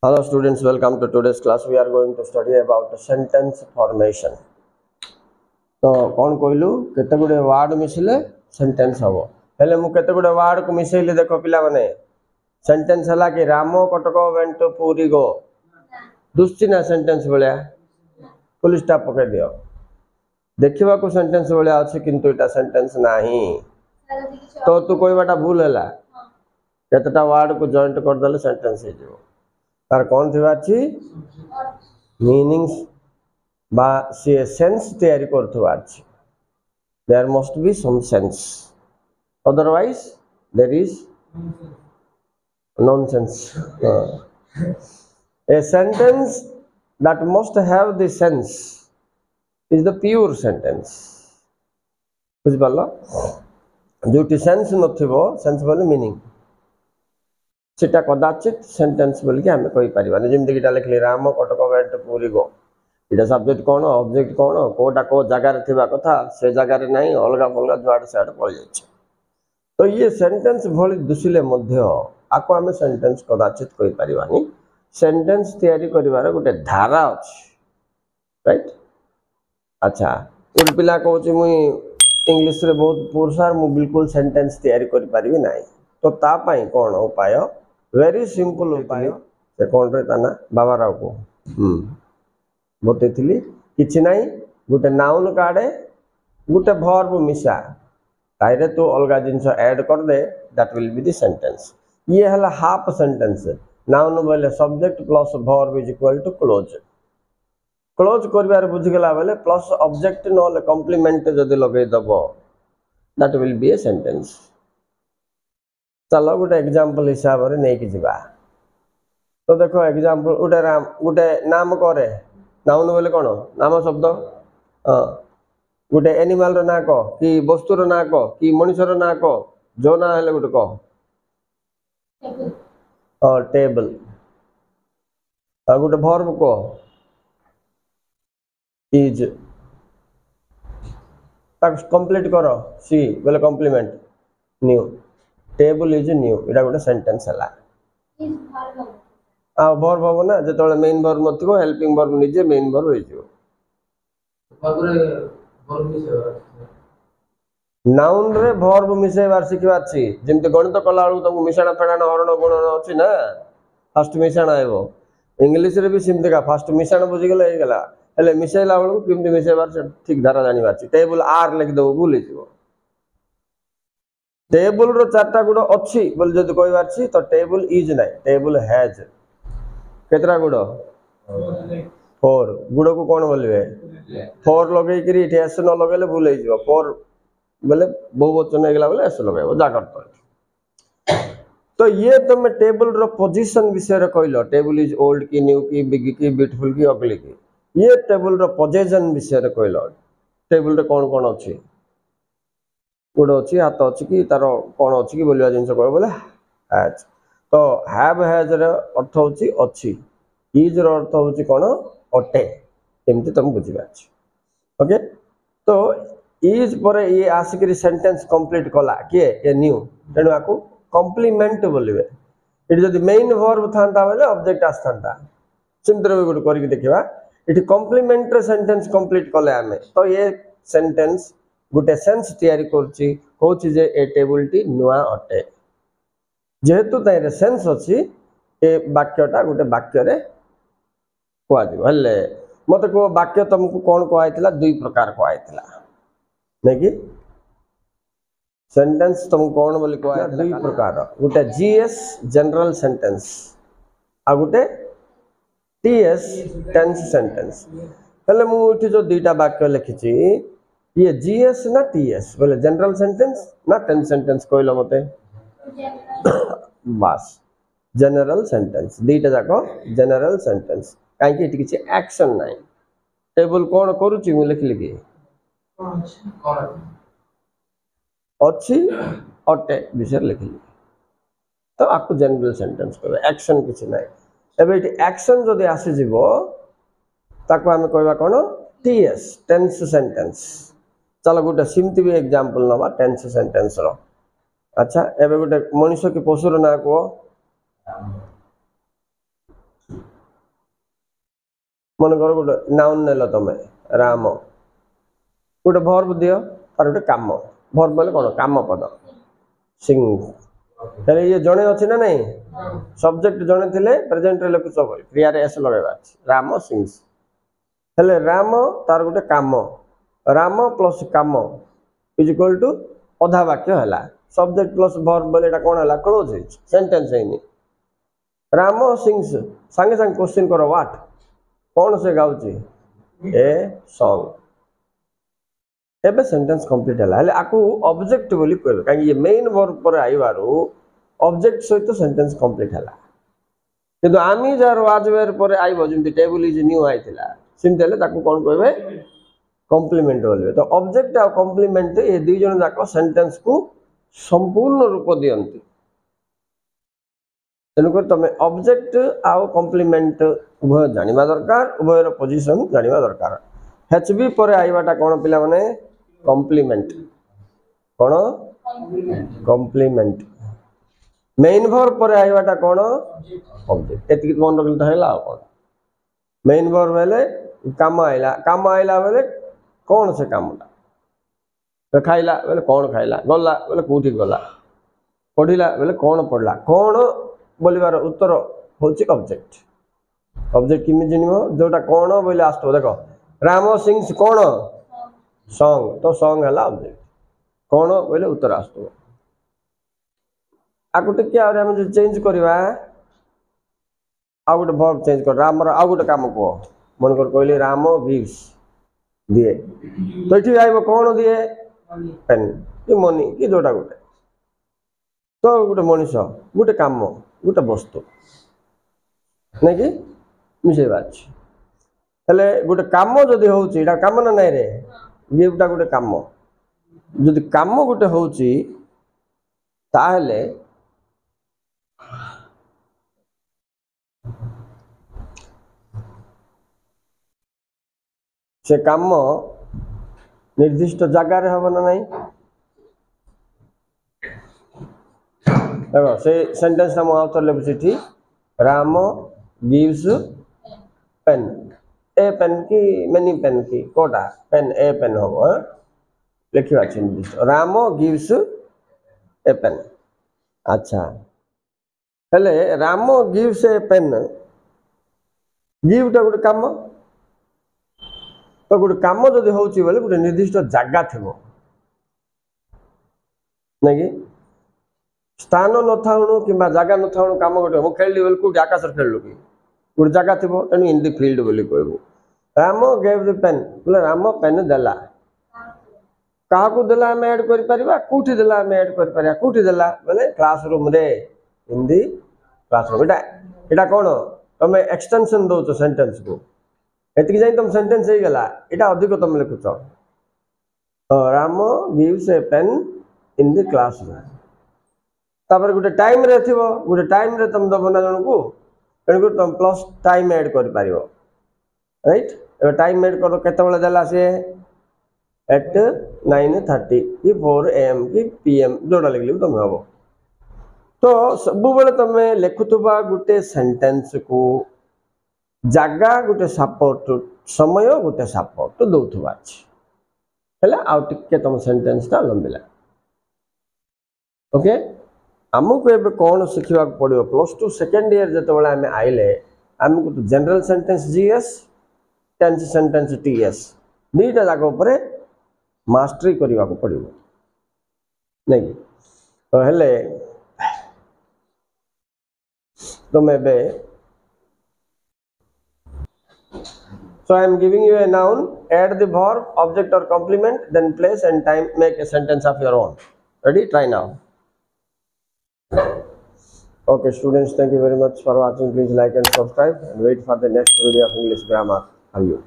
Hello students, welcome to today's class. We are going to study about the sentence formation. तो कौन कहलु केते गुडे वर्ड मिसिले सेंटेंस हबो हेले मु केते गुडे वर्ड को मिसेइले देखो पिला माने सेंटेंस हला कि रामो कटको वेंट टू पुरी गो दुस्तिना सेंटेंस भलिया फुल स्टॉप पके दियो देखिबा को सेंटेंस भलिया अछि किंतु एटा सेंटेंस नाही तो तू कहबाटा भूल हला केतेटा वर्ड को जॉइंट कर देले सेंटेंस हे जिवो तार कौन थिबा छी मीनिंग्स बा से सेंस तैयारी करथुवा छी there must be some sense otherwise there is nonsense a sentence that must have the sense is the pure sentence बुझ पालो जोटी सेंस नथिबो सेंस बोले मीनिंग सेटा कदाचित सेंटेंस बोल के हमें कहि परिबानी जेमति किटा लिखले राम कटक वेंट पुरी गो इटा सब्जेक्ट कोन ऑब्जेक्ट कोन कोटा को जगह रे थिबा कथा से जगह रे नहीं अलगा अलगा जुआड साइड पड़ जाय छै तो ये सेंटेंस भली दुसिले मध्य आको हमें सेंटेंस कदाचित कहि परिबानी सेंटेंस तैयारी करिवार गोटे धारा अछि राइट अच्छा उन पिला कहू छी मुई इंग्लिश रे बहुत पुरसार मु बिल्कुल सेंटेंस तैयारी करि परिबी नाही तो ता पई कोन उपाय वेरी सिंपल उपाय से कोन रे ताना बाबा राव को बतेथिली किछि नाही गुटे नाउन काडे गुटे वर्ब मिसा ताइरे तो अलगा जिंस ऐड कर दे that will be the sentence ये हला हाफ सेंटेंस नाउन बोले subject plus verb is equal to clause clause करबार बुझ गेला बेले प्लस ऑब्जेक्ट नले कॉम्प्लीमेंट जदि लगे दबो that will be a sentence चलो गोटे एग्जांपल हिसाब रे नै कि जिबा तो देखो एग्जांपल गोटे नाम करे नाउन बोले कोन नाम शब्द गोटे एनिमल रो ना को कि वस्तु रो ना को कि मनुष्य रो ना को जो ना हेले गोटे को टेबल गोटे वर्ब को इज तक कंप्लीट करो सी बोले complement new table is new एटा गोटे सेंटेंस हला वर्ब हो ना जेतोले मेन वर्ब नथिबो हेल्पिंग वर्ब निजे मेन वर्ब होई जिवो नाउन रे वर्ब मिसेबार सिखबार छी जेमते गणित कला वालू तुमको मिसाणा फेडाणा हरण गुणन अछि ना फर्स्ट मिसाणा आइबो इंग्लिश रे भी सिमते का फर्स्ट मिसाणा बुझि गेला हे गेला हेले मिसेला वालू किमते मिसेबार ठीक धारा जानि बार छी टेबल आर लिख दो भूल जिवो टेबल रो चारटा गुड अछि बोल जदि कहबार छी तो टेबल इज नाही टेबल हैज केतरा गुड 4 गुड को कोन बोलबे 4 लगे करी इथे एस न लगेले भूल हे जिवो 4 बोले बहुवचन हेगला बोले एस लगाबो जाकर तो ये तुम टेबल रो पोजीशन विषय रे कहलो टेबल इज ओल्ड की न्यू की बिग की ब्यूटीफुल की अगली की ये टेबल रो पोजीशन विषय रे कहलो टेबल रे कोन कोन अछि गुड अछि हाथ अछि कि तार कोन अछि कि बोलिया जिंस कहबो बोले हैज तो हैव हैज रे अर्थ होछि अछि इज रो अर्थ होछि कोन अटे एमति तुम बुझिबा अछि ओके तो इज पर ये आसिकरी सेंटेंस कंप्लीट कला के ए न्यू तेनु आकु कॉम्प्लीमेंट बोलिबे इट जदि मेन वर्ब थांता बेले ऑब्जेक्ट आस्थांता सिंपल वे गुड करिक देखिबा इट कॉम्प्लीमेंट सेंटेंस कंप्लीट कले हमें तो ये सेंटेंस गुटे सेंस तैयारी करछि कहछि जे ए टेबल टी नुआ अटे जेहेतु ताइरे सेंस अछि ए वाक्यटा गुटे वाक्य रे कोआ दिबो हले मते को वाक्य तुमको कोन को आइतला दुई प्रकार को आइतला नै कि सेंटेंस तुम कोन बोली को आइतला दुई प्रकार गुटे जीएस जनरल सेंटेंस आ गुटे टीएस टेंस सेंटेंस हले मु उठी जो दुईटा वाक्य लिखिछि ये जीएस ना टीएस बोले जनरल सेंटेंस ना टेंस सेंटेंस कहलो मते बस जनरल सेंटेंस दुईटा जाको जनरल सेंटेंस काई कि किछि एक्शन नाही टेबल कोन करूछि मु लिख लिखि अछि अटे विषय लिखि तो आपको जनरल सेंटेंस कहबे एक्शन किछि नाही एबे एक्शन जदि आसी जिवो ताको हम कहबा कोन टीएस टेंस सेंटेंस चलो गोटे सिमती भी एग्जांपल नबा टेंस सेंटेंस रो अच्छा एबे गोटे मनुष्य के पशुर ना को मन कर गोटे नाउन नेल तुम राम गोटे भर्ब दियो तार गोटे काम भर्ब बोले कौन काम पद सिंग हेले ये जड़े अच्छी ना नहीं सब्जेक्ट जड़े थे प्रेजेंट लिखुच क्रिया एस लगेगा राम सिंग्स हेले राम तार गोटे काम राम प्लस काम इज इक्वल टू अधा वाक्य है सब्जेक्ट प्लस भर्ब बोले कौन है क्लोज सेंटेंस है राम सिंग्स सांगे सांगे क्वेश्चन करो व्हाट कौन से गाउची ए सॉन्ग एबे सेंटेंस कंप्लीट है आकु ऑब्जेक्ट बोली कहबे काहे ये मेन वर्ब पर आइबारु ऑब्जेक्ट सहित सेंटेंस कंप्लीट है किंतु आमी जार वाज वेयर पर आइबो जेमति टेबल इज न्यू आइतिला सिम्पल है ताकु कोन कहबे कॉम्प्लीमेंट बोलबे तो ऑब्जेक्ट और कॉम्प्लीमेंट ये दुई जन जाक सेंटेंस को संपूर्ण रूप दियंती तेणुक तुम ऑब्जेक्ट आउ कॉम्प्लीमेंट उभय जानिबा दरकार उभयर पोजीशन जानिबा दरकार एचबी पर आइबाटा कोन पिला माने कॉम्प्लीमेंट कोन कॉम्प्लीमेंट मेन वर्ब पर आइबाटा कोन ऑब्जेक्ट एतिक मन रखल त हैला कोन मेन वर्ब हेले काम आइला बेले कौन से कामटा खाइला बेले कौन खाइला गला बेले कोठी गला पढ़िला बेले कौन पढ़ला कौन बोलिबार उत्तर होची ऑब्जेक्ट ऑब्जेक्ट किमि जनिबो जोटा कौन बोले आस्तो देखो राम सिंग्स कौन सॉन्ग तो सॉन्ग हला ऑब्जेक्ट कौन बोले उत्तर आस्तो आकु टिके आ हम जो चेंज करबा आ गोटे वर्ब चेंज कर राम रा आ गोटे काम को मन कर कहली राम गिव्स दिए तो ये आइब कौन दिए पेन कि मनी कि जोटा गोटे तो गोटे मनीष गोटे काम गोटे वस्तु नहीं कि मिसे हेले गोटे काम जदि होउची एटा काम ना नहीं रे गिफ्टा गोटे काम जदि काम गोटे होउची ताहले से काम निर्दिष्ट जगार हम ना नहीं देखो से सेंटेंस हम आउथर लिखुची राम गिव्स पेन ए पेन की मेनी पेन की कोटा पेन ए पेन हम लिखा निर्दिष्ट राम गिव्स ए पेन अच्छा हेले राम गिव्स ए पेन गिफ्टा गोटे काम तो गोटे काम जदि होउची बोले गोटे निर्दिष्ट जगह थिबो नहीं कि स्थान न थाउनु किबा जगह न थाउनु काम गोटे मु खेलली बोल को आकाश खेललु कि गोटे जगह थिबो तेनु इन द फील्ड बोली कहबो राम गेव द पेन बोले राम पेन देला काहा को देला हम ऐड कर परिबा कोठी देला हम ऐड कर परिबा कोठी देला बोले क्लासरूम रे इन द क्लासरूम एटा कोन तमे एक्सटेंशन दो तो सेंटेंस को एतिक जाई तुम सेंटेंस हो गला एटा अधिक तुम लिखुच Ram gives a pen in the classroom तापर गोटे टाइम रे थिबो गोटे टाइम रे तुम दबना जन को तेणु तुम प्लस टाइम ऐड कर पारिबो राइट ए टाइम ऐड कर केते बेले देला से एट 9:30 कि 4 AM कि PM जोड़ा लिखली तुम हबो तो सब बेले तुम लिखुतबा गोटे सेंटेंस को जगह गोटे सपोर्ट समय गोटे सपोर्ट दौथुबा अछि हेले आउ टिके तुम सेंटेंस ता लंबिला ओके आमको ए कौन शिखा पड़ो +2 सेकेंड ईयर जो आम आइले आमको तो general sentence GS tense sentence TS दुईटा जाक मास्टरी करने को पड़ो नहीं तो हेले तुम ए so I am giving you a noun, add the verb, object or complement, then place and time, make a sentence of your own. Ready? Try now. Okay students, thank you very much for watching. Please like and subscribe and wait for the next video of English grammar for you.